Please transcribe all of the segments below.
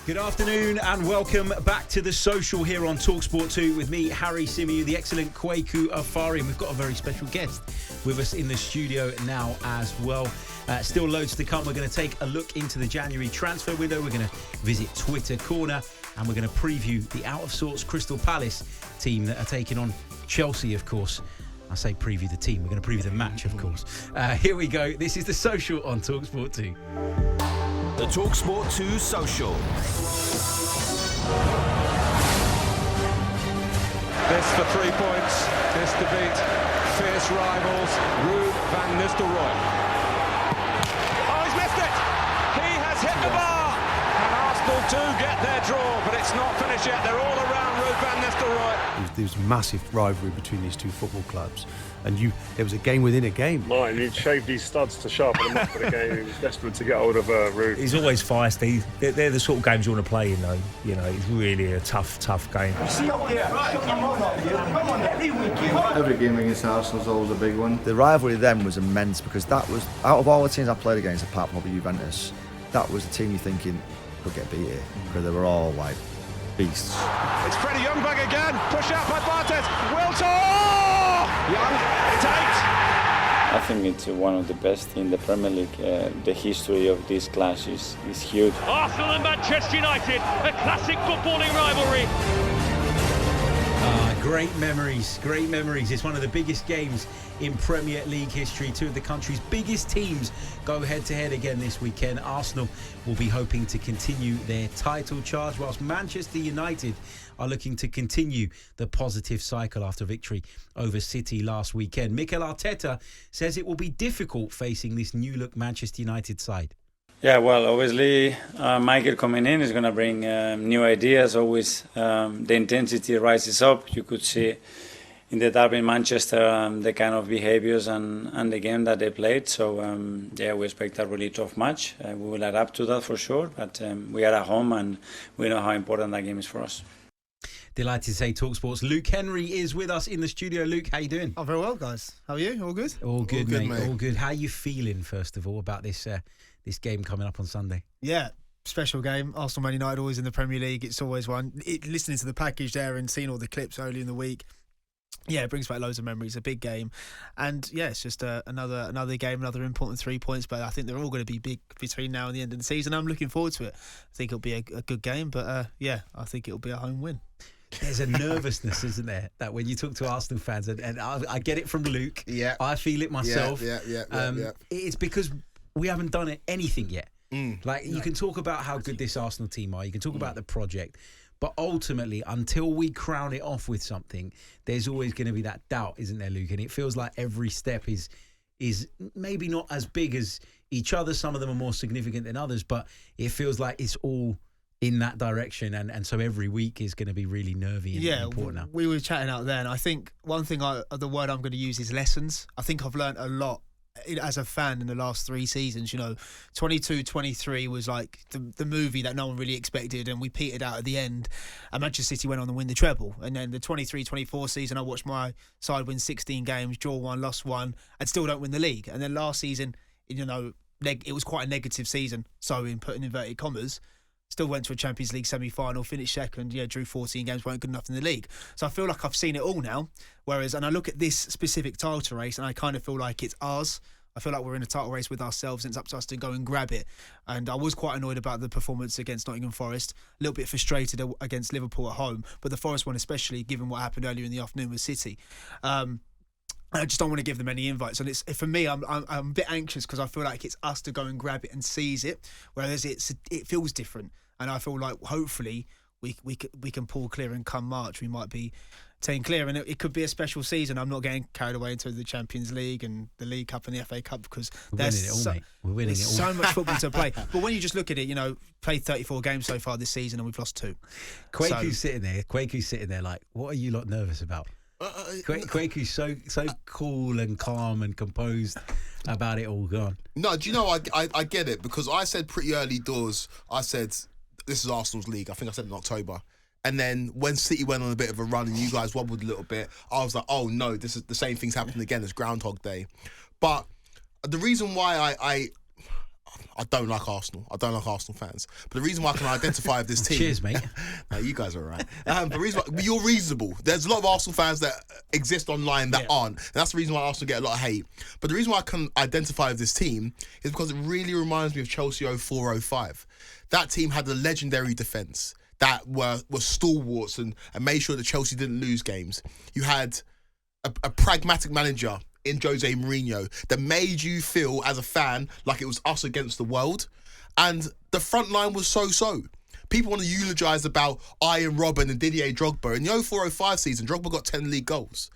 Good afternoon and welcome back to The Social here on talkSPORT 2 with me, Harry Symeou, the excellent Kweku Afari. And we've got a very special guest with us in the studio now as well. Still loads to come. We're going to take a look into the January transfer window. We're going to visit Twitter Corner and we're going to preview the out-of-sorts Crystal Palace team that are taking on Chelsea, of course. I say preview the team. We're going to preview the match, of course. Here we go. This is The Social on talkSPORT 2. The talkSPORT 2 Social. This for 3 points. This to beat fierce rivals Ruud van Nistelrooy. Oh, he's missed it! He has hit the bar! And Arsenal do get their draw, but it's not finished yet. They're all around Ruud van Nistelrooy. There was a massive rivalry between these two football clubs, and there was a game within a game. Martin, he'd shaved these studs to sharpen them up for the game. He was desperate to get hold of Ruud. He's always feisty. They're the sort of games you want to play in, though. You know, it's really a tough game. Every game against Arsenal is always a big one. The rivalry then was immense because that was, out of all the teams I played against, apart from probably Juventus, that was the team you're thinking could get beat here because they were all like beasts. It's Freddie Youngberg again. Push out by Bartes. Wilton! Young, it's 8. I think it's one of the best in the Premier League. The history of this clash is huge. Arsenal and Manchester United, a classic footballing rivalry. Great memories, great memories. It's one of the biggest games in Premier League history. Two of the country's biggest teams go head-to-head again this weekend. Arsenal will be hoping to continue their title charge, whilst Manchester United are looking to continue the positive cycle after victory over City last weekend. Mikel Arteta says it will be difficult facing this new-look Manchester United side. Yeah, well, obviously, Michael coming in is going to bring new ideas. Always the intensity rises up. You could see in the derby in Manchester the kind of behaviours and the game that they played. So, we expect a really tough match. We will adapt to that for sure. But we are at home and we know how important that game is for us. Delighted to say talkSPORT's Luke Henry is with us in the studio. Luke, how you doing? I'm very well, guys. How are you? All good? All good, mate. All good. How are you feeling, first of all, about this game coming up on Sunday? Yeah, special game. Arsenal Man United always in the Premier League. It's always one. Listening to the package there and seeing all the clips early in the week, yeah, it brings back loads of memories. A big game, and yeah, it's just another game, another important 3 points. But I think they're all going to be big between now and the end of the season. I'm looking forward to it. I think it'll be a good game, but I think it'll be a home win. There's a nervousness, isn't there, that when you talk to Arsenal fans, and I get it from Luke. Yeah, I feel it myself. Yeah. It's because we haven't done anything yet. You can talk about how good this Arsenal team are. You can talk about the project. But ultimately, until we crown it off with something, there's always going to be that doubt, isn't there, Luke? And it feels like every step is maybe not as big as each other. Some of them are more significant than others. But it feels like it's all in that direction. And so every week is going to be really nervy and important now. We were chatting out there. And I think one thing, the word I'm going to use is lessons. I think I've learned a lot as a fan in the last 3 seasons. 22-23 was like the movie that no one really expected, and we petered out at the end, and Manchester City went on to win the treble. And then the 23-24 season, I watched my side win 16 games, draw 1, lost 1, and still don't win the league. And then last season, it was quite a negative season, so in putting inverted commas, still went to a Champions League semi-final, finished second, drew 14 games, weren't good enough in the league. So I feel like I've seen it all now. And I look at this specific title race and I kind of feel like it's ours. I feel like we're in a title race with ourselves and it's up to us to go and grab it. And I was quite annoyed about the performance against Nottingham Forest, a little bit frustrated against Liverpool at home, but the Forest one especially, given what happened earlier in the afternoon with City. I just don't want to give them any invites, and for me, I'm a bit anxious because I feel like it's us to go and grab it and seize it, whereas it feels different, and I feel like hopefully we can pull clear, and come March we might be taking clear, and it could be a special season. I'm not getting carried away into the Champions League and the League Cup and the FA Cup because there's so much football to play. But when you just look at it, played 34 games so far this season and we've lost 2. Kweku's sitting there like, what are you lot nervous about? Kweku's so cool and calm and composed about it all. Gone. No, do you know, I get it, because I said pretty early doors, I said this is Arsenal's league. I think I said it in October. And then when City went on a bit of a run and you guys wobbled a little bit, I was like, oh no, this is the same thing's happening again as Groundhog Day. But the reason why I don't like Arsenal. I don't like Arsenal fans. But the reason why I can identify with this team... Cheers, mate. No, you guys are all right. But the reason why, you're reasonable. There's a lot of Arsenal fans that exist online that aren't. And that's the reason why Arsenal get a lot of hate. But the reason why I can identify with this team is because it really reminds me of Chelsea 04-05. That team had a legendary defence that were stalwarts and made sure that Chelsea didn't lose games. You had a pragmatic manager in Jose Mourinho that made you feel as a fan like it was us against the world. And the front line was so-so. People want to eulogise about Ian Robben and Didier Drogba. In the 04-05 season, Drogba got 10 league goals.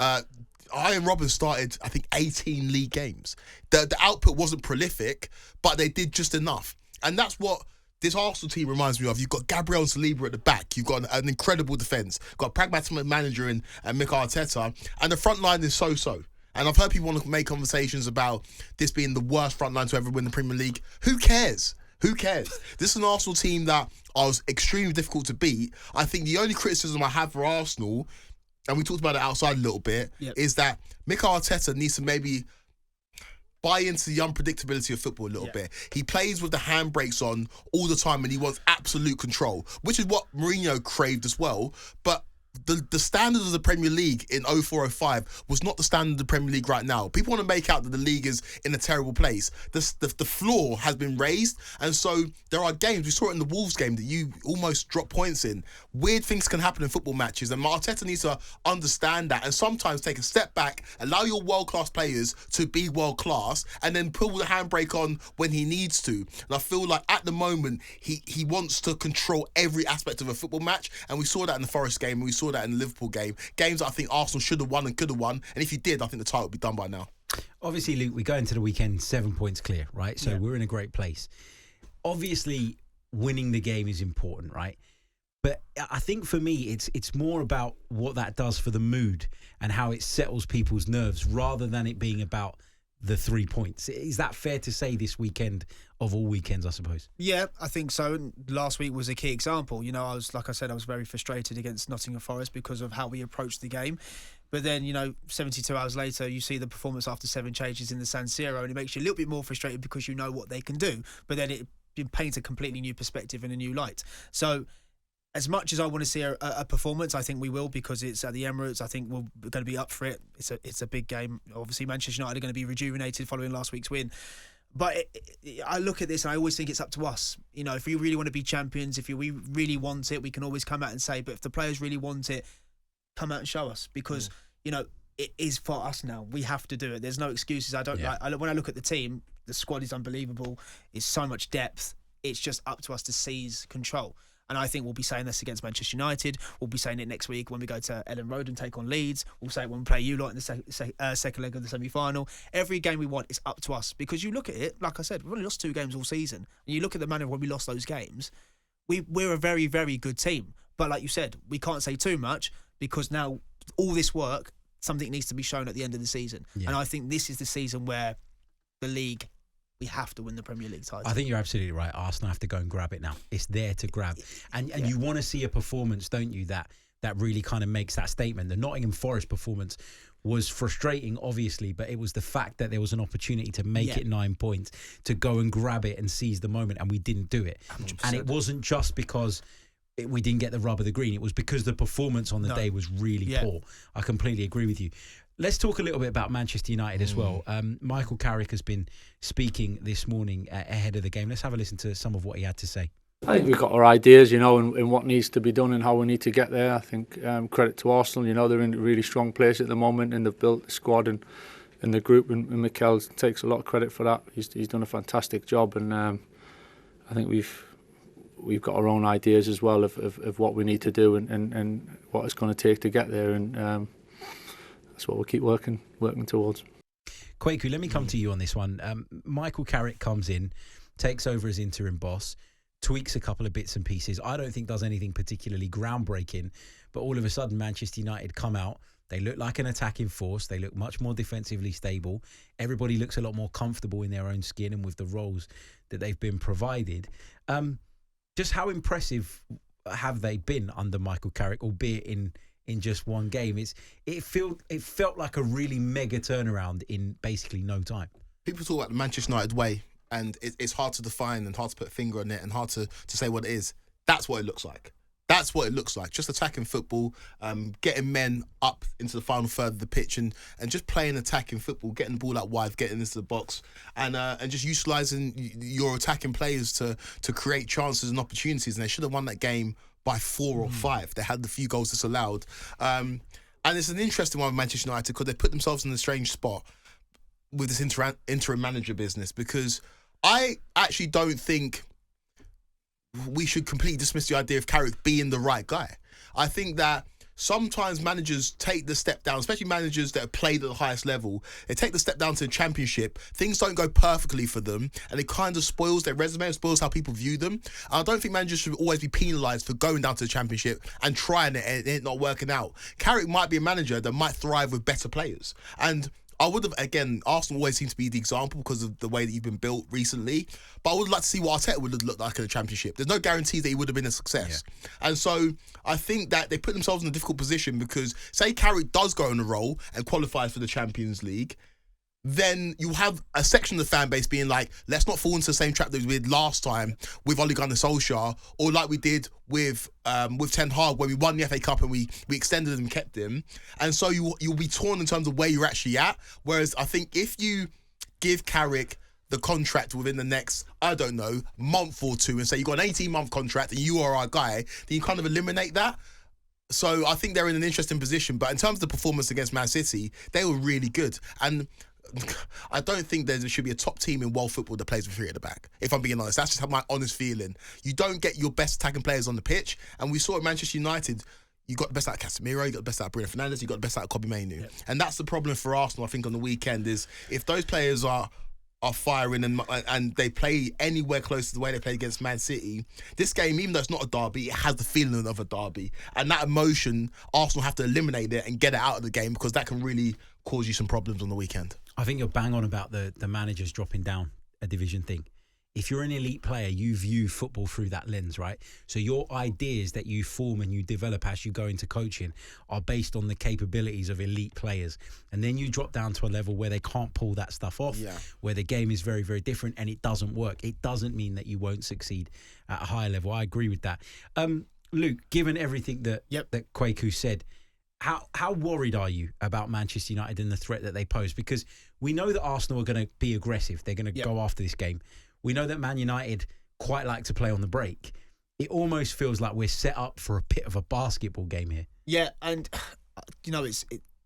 Ian Robben started, I think, 18 league games. The output wasn't prolific, but they did just enough. And that's what this Arsenal team reminds me of. You've got Gabriel Saliba at the back. You've got an incredible defence. You've got a pragmatic manager in Mikel Arteta. And the front line is so-so. And I've heard people want to make conversations about this being the worst front line to ever win the Premier League. Who cares? Who cares? This is an Arsenal team that was extremely difficult to beat. I think the only criticism I have for Arsenal, and we talked about it outside a little bit, is that Mikel Arteta needs to maybe buy into the unpredictability of football a little bit. He plays with the handbrakes on all the time and he wants absolute control, which is what Mourinho craved as well. But the standards of the Premier League in 04-05 was not the standard of the Premier League right now. People want to make out that the league is in a terrible place. The floor has been raised, and so there are games, we saw it in the Wolves game, that you almost drop points in. Weird things can happen in football matches, and Arteta needs to understand that and sometimes take a step back, allow your world-class players to be world-class, and then pull the handbrake on when he needs to. And I feel like at the moment, he wants to control every aspect of a football match, and we saw that in the Forest game, and we saw that in the Liverpool game. Games that I think Arsenal should have won and could have won. And if you did, I think the title would be done by now. Obviously, Luke, we go into the weekend 7 points clear, right? So we're in a great place. Obviously, winning the game is important, right? But I think for me, it's more about what that does for the mood and how it settles people's nerves rather than it being about the 3 points. Is that fair to say this weekend of all weekends, I suppose? Yeah, I think so. Last week was a key example. You know, I was very frustrated against Nottingham Forest because of how we approached the game. But then, 72 hours later, you see the performance after 7 changes in the San Siro, and it makes you a little bit more frustrated because you know what they can do. But then it paints a completely new perspective and a new light. So as much as I want to see a performance, I think we will, because it's at the Emirates. I think we're going to be up for it. It's a big game. Obviously, Manchester United are going to be rejuvenated following last week's win. But I look at this and I always think it's up to us. If we really want to be champions, if we really want it, we can always come out and say, but if the players really want it, come out and show us, because, it is for us now. We have to do it. There's no excuses. When I look at the team, the squad is unbelievable. It's so much depth. It's just up to us to seize control. And I think we'll be saying this against Manchester United. We'll be saying it next week when we go to Ellen Road and take on Leeds. We'll say it when we play you lot in the second leg of the semi-final. Every game we want is up to us, because you look at it, like I said, we've only lost 2 games all season. And you look at the manner when we lost those games, we're a very, very good team. But like you said, we can't say too much, because now all this work, something needs to be shown at the end of the season. Yeah. And I think this is the season where the league, we have to win the Premier League title. I think you're absolutely right. Arsenal have to go and grab it now. It's there to grab. And you want to see a performance, don't you, that really kind of makes that statement. The Nottingham Forest performance was frustrating, obviously, but it was the fact that there was an opportunity to make it 9 points, to go and grab it and seize the moment, and we didn't do it. 100%. And it wasn't just because we didn't get the rub of the green. It was because the performance on the day was really poor. I completely agree with you. Let's talk a little bit about Manchester United as well. Michael Carrick has been speaking this morning ahead of the game. Let's have a listen to some of what he had to say. I think we've got our ideas, in what needs to be done and how we need to get there. I think credit to Arsenal, they're in a really strong place at the moment, and they've built the squad and the group, and Mikel takes a lot of credit for that. He's done a fantastic job, and I think we've got our own ideas as well of what we need to do and what it's going to take to get there, and that's what we'll keep working towards. Kweku, let me come to you on this one. Michael Carrick comes in, takes over as interim boss, tweaks a couple of bits and pieces. I don't think does anything particularly groundbreaking, but all of a sudden Manchester United come out. They look like an attacking force. They look much more defensively stable. Everybody looks a lot more comfortable in their own skin and with the roles that they've been provided. Just how impressive have they been under Michael Carrick, albeit in just one game? It felt like a really mega turnaround in basically no time. People talk about the Manchester United way, and it's hard to define and hard to put a finger on it and hard to say what it is. That's what it looks like. That's what it looks like. Just attacking football, getting men up into the final third of the pitch and just playing attacking football, getting the ball out wide, getting into the box, and just utilising your attacking players to create chances and opportunities. And they should have won that game by 4 or 5. They had the few goals disallowed. And it's an interesting one with Manchester United because they put themselves in a strange spot with this interim manager business, because I actually don't think we should completely dismiss the idea of Carrick being the right guy. I think that sometimes managers take the step down, especially managers that have played at the highest level. They take the step down to the championship. Things don't go perfectly for them, and it kind of spoils their resume, it spoils how people view them. And I don't think managers should always be penalised for going down to the championship and trying it and it not working out. Carrick might be a manager that might thrive with better players. And I would have, again, Arsenal always seems to be the example because of the way that you've been built recently. But I would like to see what Arteta would have looked like in the championship. There's no guarantee that he would have been a success. Yeah. And so I think that they put themselves in a difficult position because, say Carrick does go on a roll and qualifies for the Champions League, then you have a section of the fan base being like, let's not fall into the same trap that we did last time with Ole Gunnar Solskjaer, or like we did with Ten Hag, where we won the FA Cup and we extended him and kept him. And so you'll be torn in terms of where you're actually at. Whereas I think if you give Carrick the contract within the next, I don't know, month or two and say you've got an 18-month contract and you are our guy, then you kind of eliminate that. So I think they're in an interesting position. But in terms of the performance against Man City, they were really good. And I don't think there should be a top team in world football that plays with 3 at the back, if I'm being honest. That's just my honest feeling. You don't get your best attacking players on the pitch, and we saw at Manchester United, you got the best out of Casemiro, you got the best out of Bruno Fernandes, you got the best out of Kobbie Mainoo. Yep. And that's the problem for Arsenal, I think, on the weekend, is if those players are firing and they play anywhere close to the way they played against Man City, this game, even though it's not a derby, it has the feeling of a derby. And that emotion, Arsenal have to eliminate it and get it out of the game, because that can really cause you some problems on the weekend. I think you're bang on about the managers dropping down a division thing. If you're an elite player, you view football through that lens, right? So your ideas that you form and you develop as you go into coaching are based on the capabilities of elite players. And then you drop down to a level where they can't pull that stuff off, where the game is very, very different and it doesn't work. It doesn't mean that you won't succeed at a higher level. I agree with that. Luke, given everything that Kweku said, how worried are you about Manchester United and the threat that they pose? Because we know that Arsenal are going to be aggressive. They're going to go after this game. We know that Man United quite like to play on the break. It almost feels like we're set up for a bit of a basketball game here. Yeah, and you know,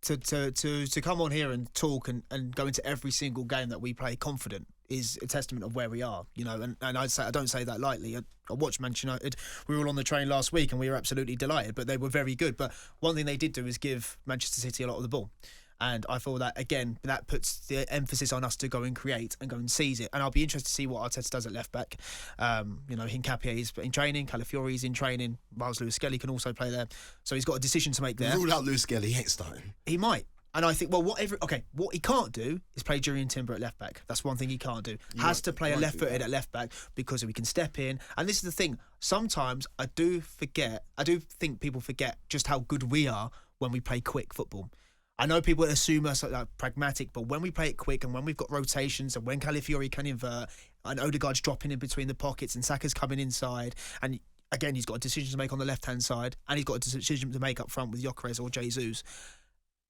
to come on here and talk and go into every single game that we play confident is a testament of where we are, you know, and I don't say that lightly. I watched Manchester United. We were all on the train last week and we were absolutely delighted, but they were very good. But one thing they did do is give Manchester City a lot of the ball. And I feel that, again, that puts the emphasis on us to go and create and go and seize it. And I'll be interested to see what Arteta does at left back. You know, Hincapie is in training, Calafiori is in training, Miles Lewis-Skelly can also play there. So he's got a decision to make there. Rule out Lewis-Skelly, he ain't starting. He might. And I think, well, what he can't do is play Jurriën Timber at left back. That's one thing he can't do. Has to play a left-footed at left back because we can step in. And this is the thing. Sometimes I do think people forget just how good we are when we play quick football. I know people assume us like pragmatic, but when we play it quick and when we've got rotations and when Calafiori can invert and Odegaard's dropping in between the pockets and Saka's coming inside, and again, he's got a decision to make on the left-hand side and he's got a decision to make up front with Gyökeres or Jesus,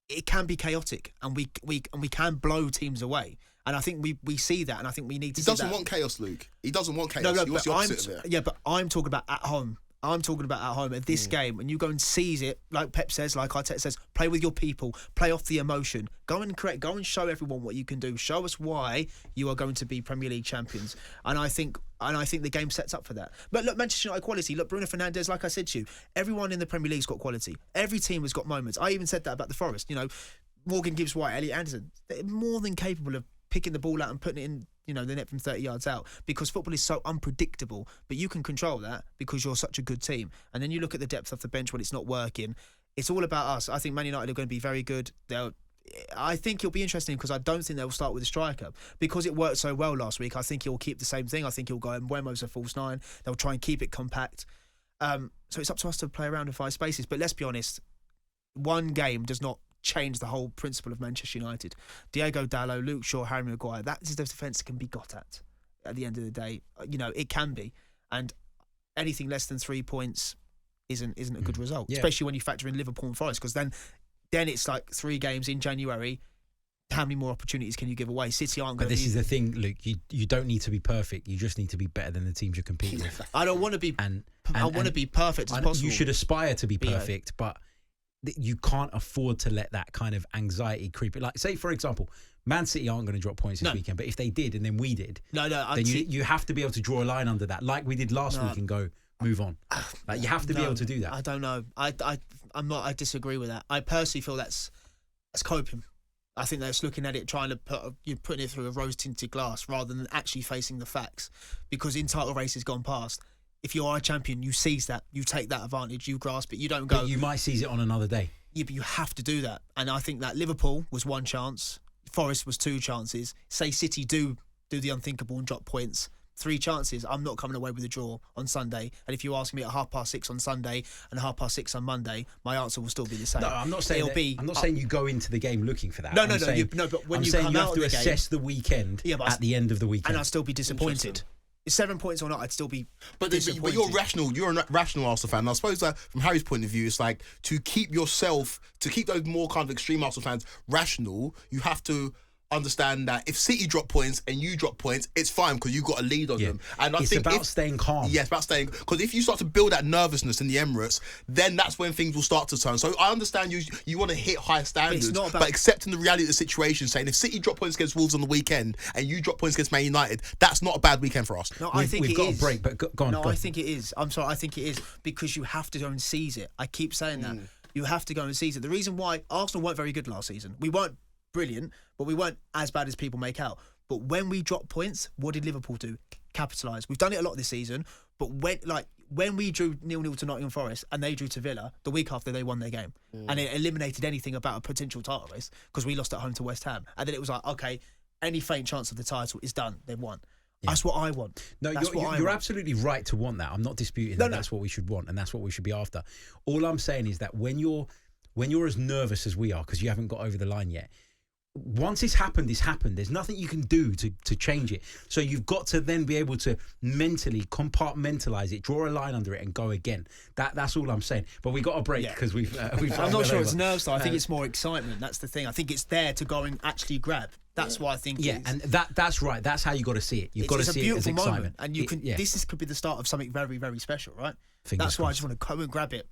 it can be chaotic and we can blow teams away. And I think we see that, and I think we need to see that. He doesn't want chaos, Luke. He doesn't want chaos. No, he wants the opposite of it. Yeah, but I'm talking about at home. I'm talking about at home at this game, and you go and seize it, like Pep says, like Arteta says, play with your people, play off the emotion, go and create, go and show everyone what you can do, show us why you are going to be Premier League champions. And I think the game sets up for that. But look, Manchester United quality. Look, Bruno Fernandes, like I said to you, everyone in the Premier League's got quality. Every team has got moments. I even said that about the Forest. You know, Morgan Gibbs-White, Elliot Anderson, they're more than capable of picking the ball out and putting it in, you know, the net from 30 yards out, because football is so unpredictable. But you can control that because you're such a good team. And then you look at the depth of the bench when it's not working. It's all about us. I think Man United are going to be very good. I think it'll be interesting because I don't think they'll start with a striker because it worked so well last week. I think he'll keep the same thing. I think he'll go and Mbuemo's a false nine. They'll try and keep it compact. So it's up to us to play around and find spaces. But let's be honest, one game does not change the whole principle of Manchester United. Diogo Dalot, Luke Shaw, Harry Maguire, that is the defence that can be got at. at the end of the day. It can be, and anything less than 3 points isn't a good result, especially when you factor in Liverpool and Forest, because then it's like 3 games in January. How many more opportunities can you give away? City aren't going to. But this is the thing, Luke. You don't need to be perfect. You just need to be better than the teams you're competing with. I don't want to be. I want to be perfect as possible. You should aspire to be perfect, but you can't afford to let that kind of anxiety creep. Like, say for example, Man City aren't going to drop points this weekend, but if they did and then we did, then you have to be able to draw a line under that, like we did last week, and go move on. Like, you have to be able to do that. I don't know. I'm not. I disagree with that. I personally feel that's coping. I think they're just looking at it, trying to putting it through a rose-tinted glass rather than actually facing the facts. Because in title races gone past, if you are a champion, you seize that, you take that advantage, you grasp it. You don't go. But you might seize it on another day. Yeah, but you have to do that. And I think that Liverpool was 1 chance, Forest was 2 chances. Say City do the unthinkable and drop points. 3 chances. I'm not coming away with a draw on Sunday. And if you ask me at 6:30 on Sunday and 6:30 on Monday, my answer will still be the same. No, I'm not saying I'm not saying you go into the game looking for that. No. But when you come out, you have to assess the weekend at the end of the weekend, and I'll still be disappointed. 7 points or not, I'd still be disappointed. But you're rational. You're a rational Arsenal fan. And I suppose that from Harry's point of view, it's like to keep those more kind of extreme Arsenal fans rational, you have to understand that if City drop points and you drop points, it's fine because you've got a lead on them. And I think about staying calm. Yes, about staying, because if you start to build that nervousness in the Emirates, then that's when things will start to turn. So I understand you want to hit high standards, but accepting the reality of the situation, saying if City drop points against Wolves on the weekend and you drop points against Man United, that's not a bad weekend for us. No, I think we've got a break, but go on. No, I think it is. I'm sorry, I think it is because you have to go and seize it. I keep saying that. You have to go and seize it. The reason why Arsenal weren't very good last season, we weren't brilliant, but we weren't as bad as people make out. But when we dropped points, what did Liverpool do? Capitalise. We've done it a lot this season, but when we drew 0-0 to Nottingham Forest and they drew to Villa, the week after they won their game. And it eliminated anything about a potential title race because we lost at home to West Ham. And then it was like, okay, any faint chance of the title is done. They've won. Yeah. That's what I want. No, you're absolutely right to want that. I'm not disputing that. That's what we should want and that's what we should be after. All I'm saying is that when you're as nervous as we are because you haven't got over the line yet, once it's happened, it's happened. There's nothing you can do to change it. So you've got to then be able to mentally compartmentalize it, draw a line under it, and go again. That's all I'm saying. But we got a break because we've. I'm not sure it's nerves though. I think it's more excitement. That's the thing. I think it's there to go and actually grab. That's why I think. Yeah, and that's right. That's how you got to see it. You've got to see it as excitement, and you can. This could be the start of something very, very special, right? That's why I just want to go and grab it.